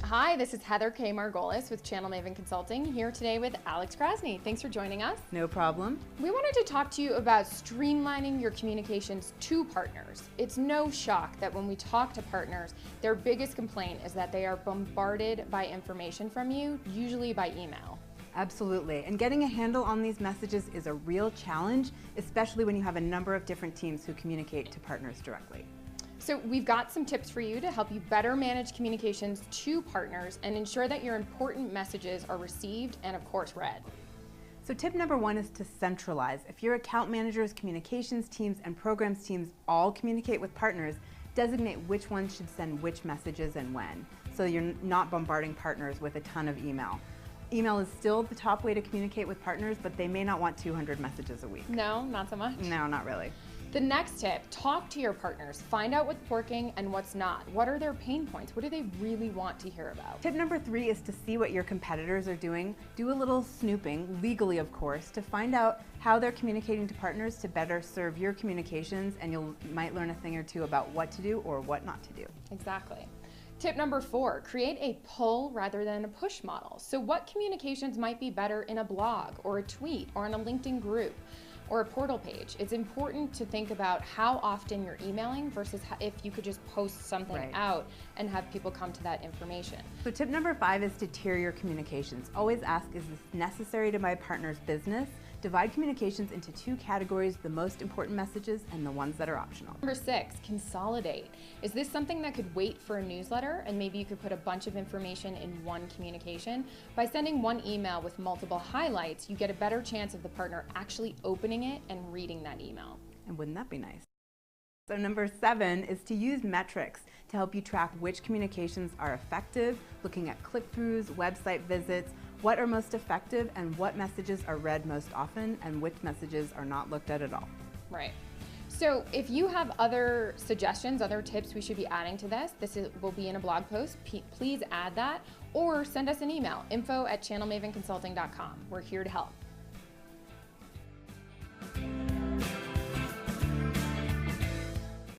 Hi, this is Heather K. Margolis with Channel Maven Consulting, here today with Alex Krasny. Thanks for joining us. No problem. We wanted to talk to you about streamlining your communications to partners. It's no shock that when we talk to partners, their biggest complaint is that they are bombarded by information from you, usually by email. Absolutely. And getting a handle on these messages is a real challenge, especially when you have a number of different teams who communicate to partners directly. So we've got some tips for you to help you better manage communications to partners and ensure that your important messages are received and, of course, read. So tip number one is to centralize. If your account managers, communications teams, and programs teams all communicate with partners, designate which ones should send which messages and when, so you're not bombarding partners with a ton of email. Email is still the top way to communicate with partners, but they may not want 200 messages a week. No, not so much. No, not really. The next tip, talk to your partners. Find out what's working and what's not. What are their pain points? What do they really want to hear about? Tip number 3 is to see what your competitors are doing. Do a little snooping, legally of course, to find out how they're communicating to partners to better serve your communications, and you might learn a thing or two about what to do or what not to do. Exactly. Tip number 4, create a pull rather than a push model. So what communications might be better in a blog or a tweet or in a LinkedIn group or a portal page? It's important to think about how often you're emailing versus if you could just post something out and have people come to that information. So tip number 5 is to tier your communications. Always ask, is this necessary to my partner's business? Divide communications into 2 categories, the most important messages and the ones that are optional. Number 6, consolidate. Is this something that could wait for a newsletter, and maybe you could put a bunch of information in one communication? By sending one email with multiple highlights, you get a better chance of the partner actually opening it and reading that email. And wouldn't that be nice? So number 7 is to use metrics to help you track which communications are effective, looking at click-throughs, website visits, what are most effective, and what messages are read most often, and which messages are not looked at all. Right. So if you have other suggestions, other tips we should be adding to this, will be in a blog post. Please add that, or send us an email, info@channelmavenconsulting.com. We're here to help.